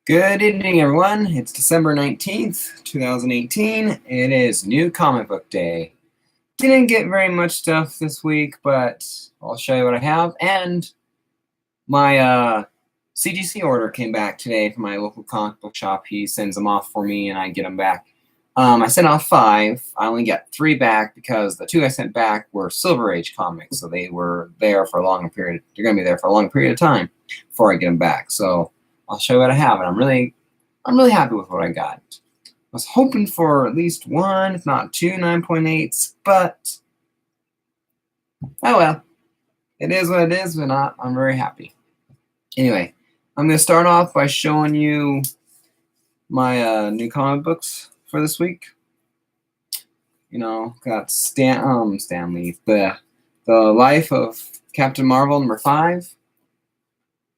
Good evening, everyone. It's December 19th, 2018. It is New Comic Book Day. Didn't get very much stuff this week, but I'll show you what I have. And my CGC order came back today from my local comic book shop. He sends them off for me, and I get them back. I sent off 5. I only got 3 back because the 2 I sent back were Silver Age comics, so they were there for a longer period. They're going to be there for a long period of time before I get them back. So I'll show you what I have, and I'm really happy with what I got. I was hoping for at least 1, if not 2 9.8s, but oh well. It is what it is, but I'm very happy. Anyway, I'm going to start off by showing you my new comic books for this week. You know, got Stan Lee, the Life of Captain Marvel #5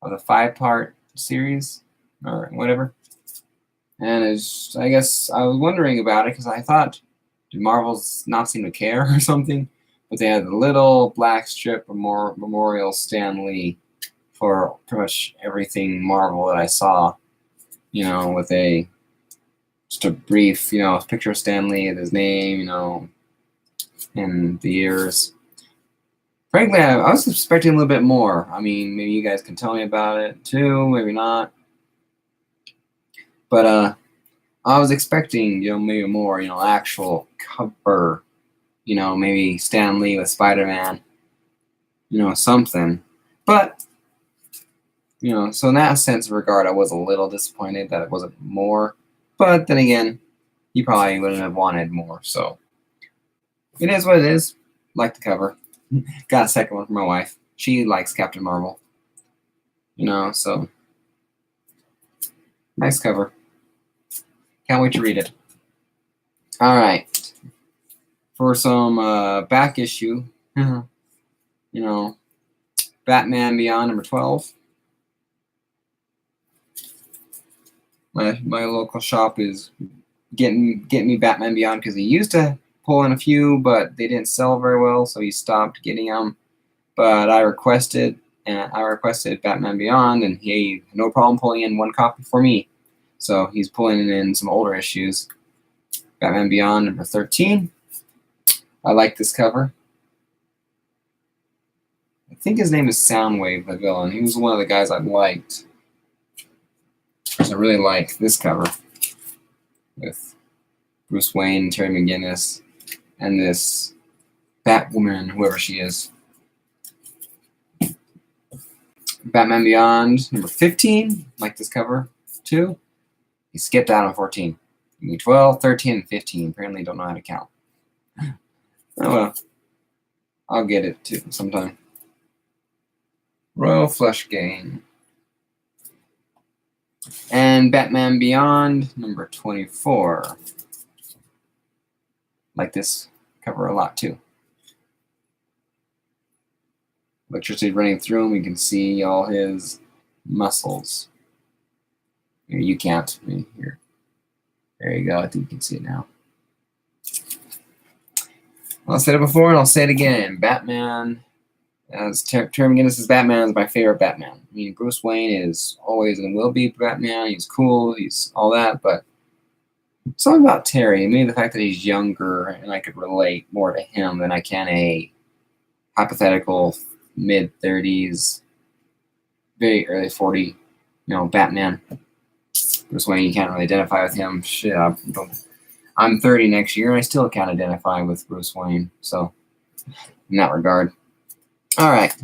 of the 5-part series or whatever. And I guess I was wondering about it because I thought, did Marvel's not seem to care or something? But they had the little black strip memorial Stan Lee for pretty much everything Marvel that I saw. You know, with just a brief, picture of Stan Lee, his name, and the years. Frankly, I was expecting a little bit more. I mean, maybe you guys can tell me about it too, maybe not. But I was expecting, maybe more, actual cover, maybe Stan Lee with Spider-Man, something. But, so in that sense of regard, I was a little disappointed that it wasn't more. But then again, he probably wouldn't have wanted more. So it is what it is. Like the cover. Got a second one from my wife. She likes Captain Marvel. So nice cover. Can't wait to read it. All right. For some back issue, Batman Beyond #12. My local shop is getting me Batman Beyond because he used to pull in a few, but they didn't sell very well, so he stopped getting them. But I requested Batman Beyond, and he had no problem pulling in 1 copy for me. So he's pulling in some older issues. Batman Beyond #13. I like this cover. I think his name is Soundwave, the villain. He was one of the guys I liked. I really like this cover with Bruce Wayne, Terry McGinnis, and this Batwoman, whoever she is. Batman Beyond #15. Like this cover too. He skipped out on 14. 12, 13, and 15. Apparently don't know how to count. Oh well. I'll get it too sometime. Royal Flush Gang. And Batman Beyond #24. Like this cover a lot too. Electricity running through him. You can see all his muscles. You can't. Here. There you go. I think you can see it now. Well, I said it before and I'll say it again. Batman, as Terry McGinnis' Batman, is my favorite Batman. I mean, Bruce Wayne is always and will be Batman. He's cool. He's all that. But something about Terry, maybe the fact that he's younger and I could relate more to him than I can a hypothetical mid-30s, very early 40, Batman. Bruce Wayne, you can't really identify with him. Shit, I'm 30 next year, and I still can't identify with Bruce Wayne. So, in that regard. All right.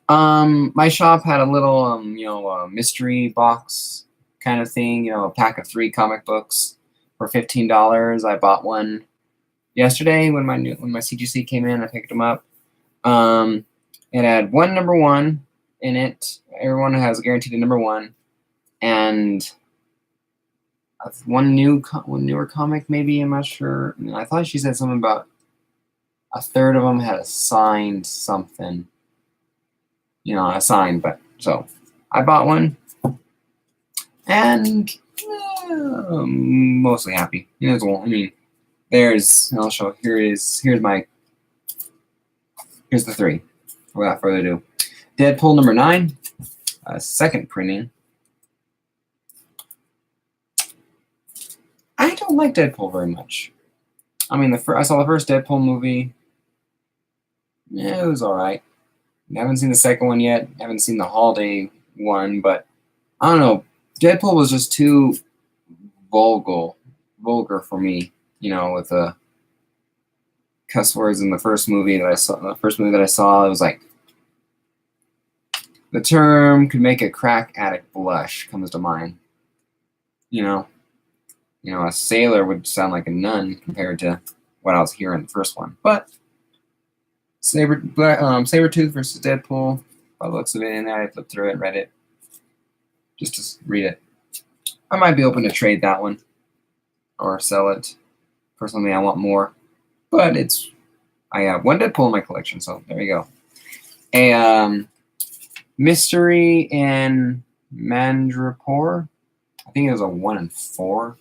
My shop had a little, mystery box kind of thing. A pack of 3 comic books for $15. I bought one yesterday when my CGC came in. I picked them up. It had 1 #1 in it. Everyone has guaranteed a #1, and one newer comic, maybe. I'm not sure. I thought she said something about a third of them had assigned something. Assigned, but so I bought one, and mostly happy. I'll show. Here's the 3. Without further ado, Deadpool #9, second printing. don't like Deadpool very much. I mean, I saw the first Deadpool movie. Yeah, it was all right. I haven't seen the second one yet. I haven't seen the holiday one, but I don't know. Deadpool was just too vulgar for me. You know, with the cuss words in the first movie that I saw. The first movie that I saw, it was like the term could make a crack addict blush comes to mind. You know, a sailor would sound like a nun compared to what I was hearing in the first one. But Sabretooth versus Deadpool. By the looks of it in there, I flipped through it, read it, just to read it. I might be open to trade that one or sell it for something I want more. But I have one Deadpool in my collection, so there you go. A Mystery in Mandrapore. I think it was a 1 and 4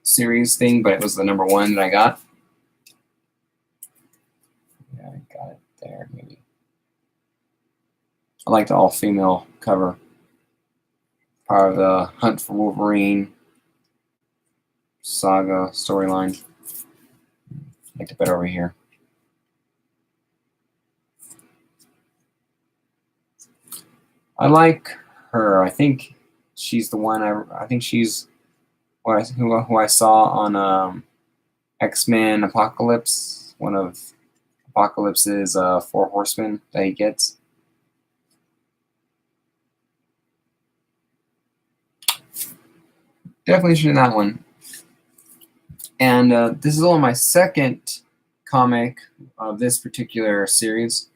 series thing, but it was the number 1 that I got. Yeah, I got it there, maybe. I like the all-female cover. Part of the Hunt for Wolverine saga storyline. I like it better over here. I like her. I think she's the one. I think she's who I saw on X-Men Apocalypse. One of Apocalypse's 4 horsemen that he gets. Definitely interested in that one. And this is only my second comic of this particular series.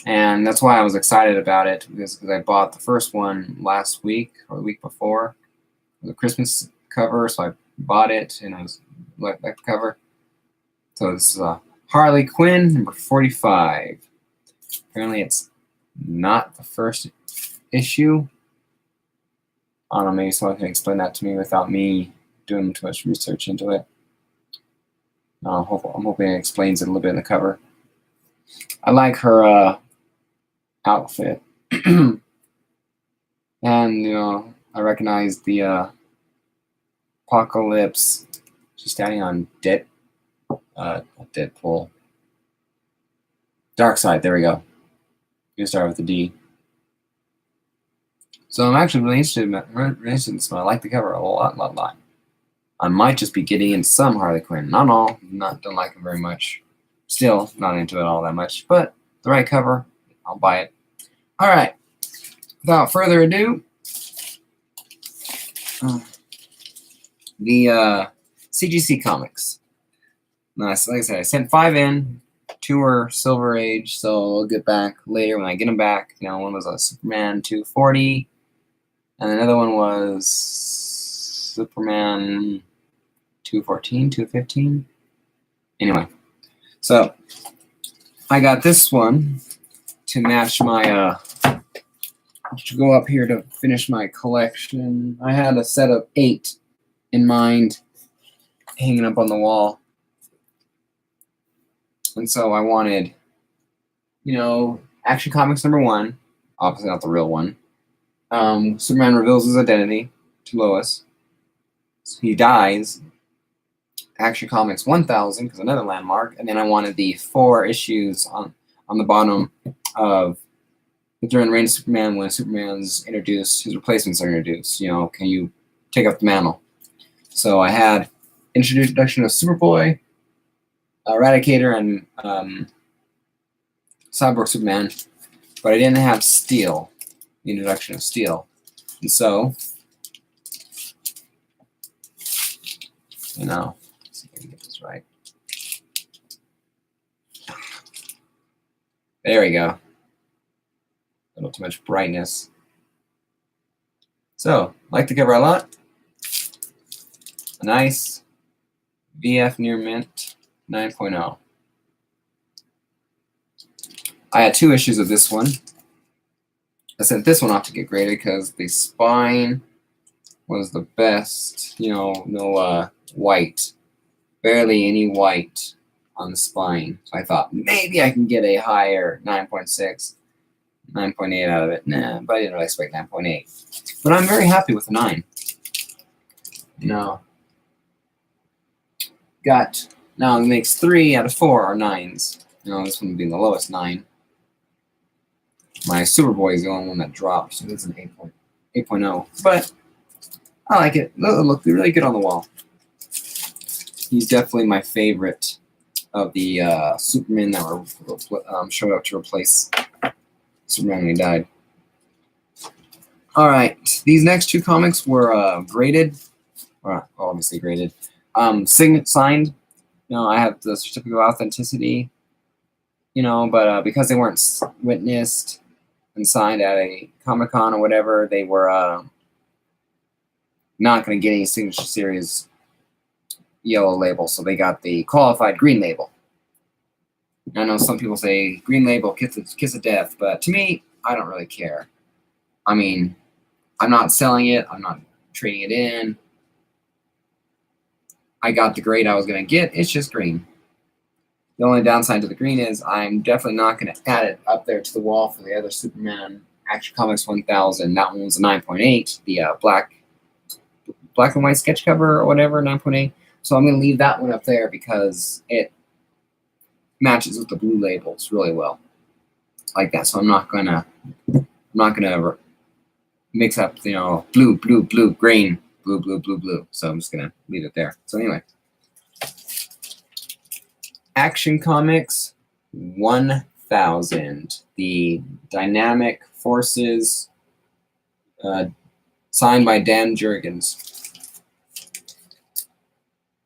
And that's why I was excited about it, because I bought the first one last week or the week before. It was a Christmas cover, so I bought it, and I was like the cover. So this is Harley Quinn, number 45. Apparently it's not the first issue. I don't know, maybe someone can explain that to me without me doing too much research into it. I'm hoping it explains it a little bit in the cover. I like her outfit. And, I recognize the Apocalypse. She's standing on Deadpool. Darkseid, there we go. You start with the D. So I'm actually really interested in this one. I like the cover a lot. I might just be getting in some Harley Quinn. Not all. Don't like it very much. Still not into it all that much. But the right cover, I'll buy it. All right. Without further ado, the CGC Comics. Nice. Like I said, I sent 5 in. 2 were Silver Age, so I'll get back later when I get them back. One was a Superman 240, and another one was Superman 214, 215. Anyway, so I got this one to match my to go up here to finish my collection. I had a set of 8 in mind hanging up on the wall. And so I wanted, Action Comics number 1, obviously not the real one. Superman reveals his identity to Lois. So he dies. Action Comics 1000, because another landmark. And then I wanted the 4 issues on the bottom of during the reign of Superman, when Superman's introduced, his replacements are introduced. Can you take up the mantle? So I had introduction of Superboy, Eradicator, and Cyborg Superman, but I didn't have Steel, the introduction of Steel. And so, let's see if I can get this right. There we go. A little too much brightness. So, like the cover a lot. A nice VF Near Mint 9.0. I had 2 issues of this one. I sent this one off to get graded because the spine was the best. No white. Barely any white on the spine. So I thought maybe I can get a higher 9.6, 9.8 out of it. Nah, but I didn't really expect 9.8. But I'm very happy with the 9. You know, now it makes 3 out of 4 are 9s. You know, this one would be the lowest 9. My Superboy is the only one that dropped, so it's an 8.0. But I like it. It'll look really good on the wall. He's definitely my favorite of the Supermen that were showed up to replace Superman when he died. All right, these next 2 comics were graded, or obviously graded, signed. You know, I have the certificate of authenticity. You know, but because they weren't witnessed and signed at a Comic-Con or whatever, they were not going to get any Signature Series yellow label, so they got the qualified green label. I know some people say green label, kiss of death, but to me, I don't really care. I mean, I'm not selling it. I'm not trading it in. I got the grade I was going to get. It's just green. The only downside to the green is I'm definitely not going to add it up there to the wall for the other Superman Action Comics 1000. That one was a 9.8, the black and white sketch cover or whatever, 9.8. So I'm going to leave that one up there because it matches with the blue labels really well, like that. So I'm not gonna mix up, you know, blue, green, blue. So I'm just gonna leave it there. So anyway, Action Comics 1000, the Dynamic Forces, signed by Dan Jurgens.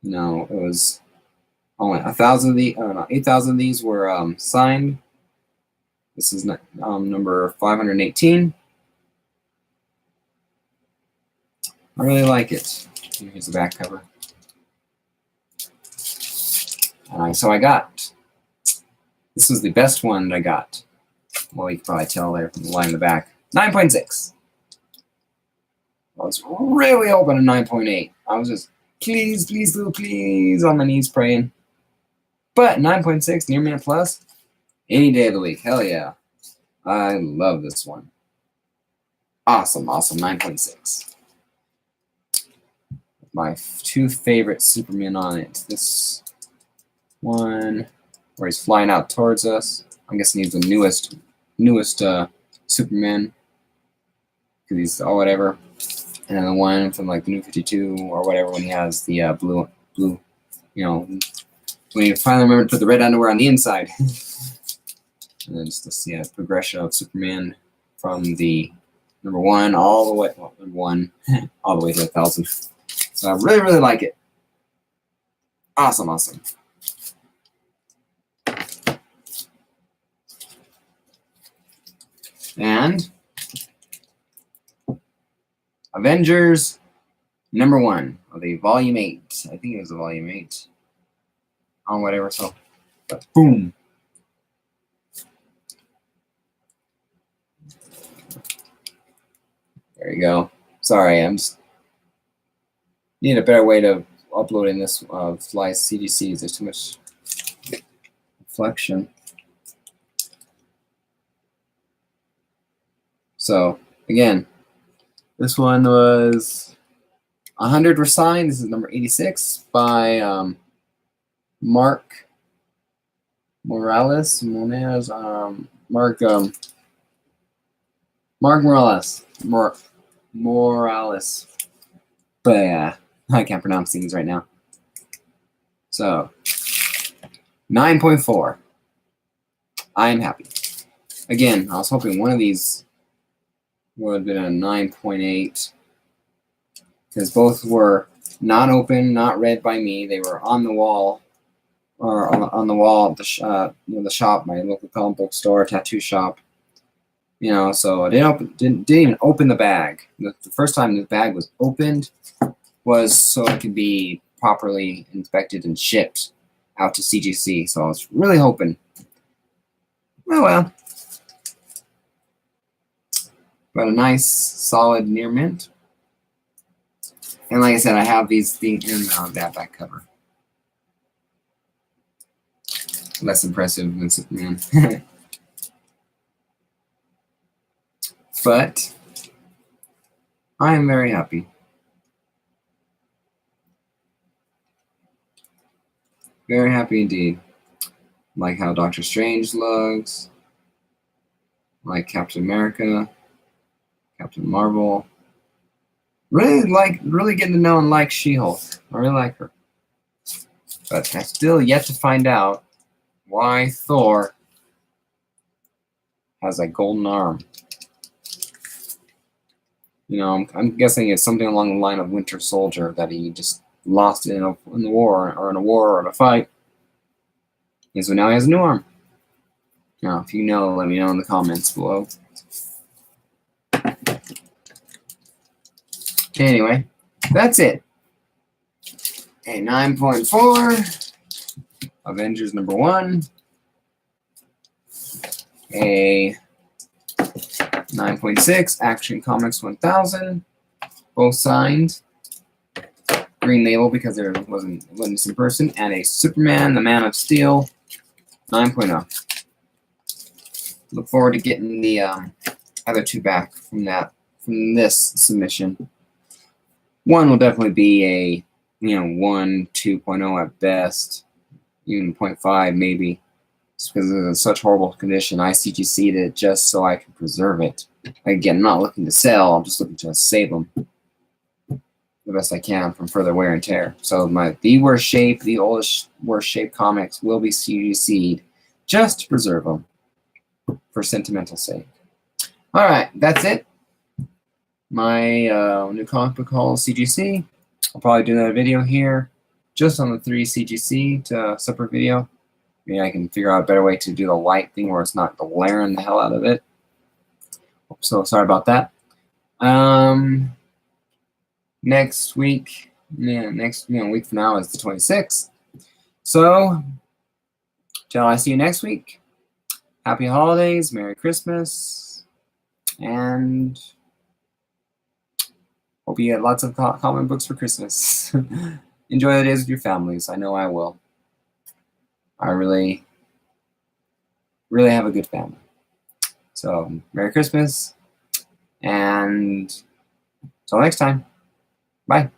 You know, it was only 1,000 of the, 8,000 of these were signed. This is number 518. I really like it. Here's the back cover. So I got, this was the best one that I got. Well, you can probably tell there from the line in the back. 9.6. I was really hoping a 9.8. I was just, please, please, on my knees praying. But 9.6, near minute plus, any day of the week. Hell yeah. I love this one. Awesome, 9.6. My 2 favorite Supermen on it. This one, where he's flying out towards us. I'm guessing he's the newest Superman, because he's whatever. And then the one from like the New 52 or whatever, when he has the blue, you know, when he finally remembered to put the red underwear on the inside. And then just to see a progression of Superman from the number 1 all the way, well, number 1 all the way to 1,000. So I really like it. Awesome. And Avengers number 1 of the volume 8. I think it was the volume 8. On whatever, so boom. There you go. Sorry, I'm just need a better way to uploading this fly CGCs. There's too much reflection. So again, this one was 100 were signed. This is number 86 by Mark Morales. Mark Morales. But yeah, I can't pronounce things right now. So 9.4. I am happy. Again, I was hoping one of these would have been a 9.8, because both were not open, not read by me. They were on the wall, or on the wall of the the shop, my local comic book store, tattoo shop. You know, so I didn't even open the bag. The first time the bag was opened was so it could be properly inspected and shipped out to CGC. So I was really hoping. Oh well. But a nice, solid near mint. And like I said, I have these things in that back cover. Less impressive than Superman. But I am very happy. Very happy indeed. Like how Doctor Strange looks. Like Captain America. Captain Marvel. Really getting to know and like She-Hulk. I really like her. But I still yet to find out why Thor has a golden arm. You know, I'm guessing it's something along the line of Winter Soldier, that he just lost in the war, or in a war, or in a fight. And so now he has a new arm. Now, if you know, let me know in the comments below. Anyway, that's it. A 9.4, Avengers #1. A 9.6, Action Comics 1000. Both signed. Green label because there wasn't this in person. And a Superman, the Man of Steel 9.0. Look forward to getting the other two back from this submission. One will definitely be a 1, 2.0 at best, even 0.5 maybe, just because it's in such horrible condition. I CGC'd it just so I can preserve it. Again, I'm not looking to sell. I'm just looking to save them the best I can from further wear and tear. So the worst shape, the oldest worst shaped comics will be CGC'd just to preserve them for sentimental sake. All right, that's it. My new comic book haul CGC. I'll probably do another video here just on the 3 CGC to separate video. Maybe I can figure out a better way to do the light thing where it's not glaring the hell out of it. So sorry about that. Next week, week from now is the 26th. So till I see you next week, happy holidays, Merry Christmas, and hope you get lots of comic books for Christmas. Enjoy the days with your families. I know I will. I really have a good family. So Merry Christmas, and till next time. Bye.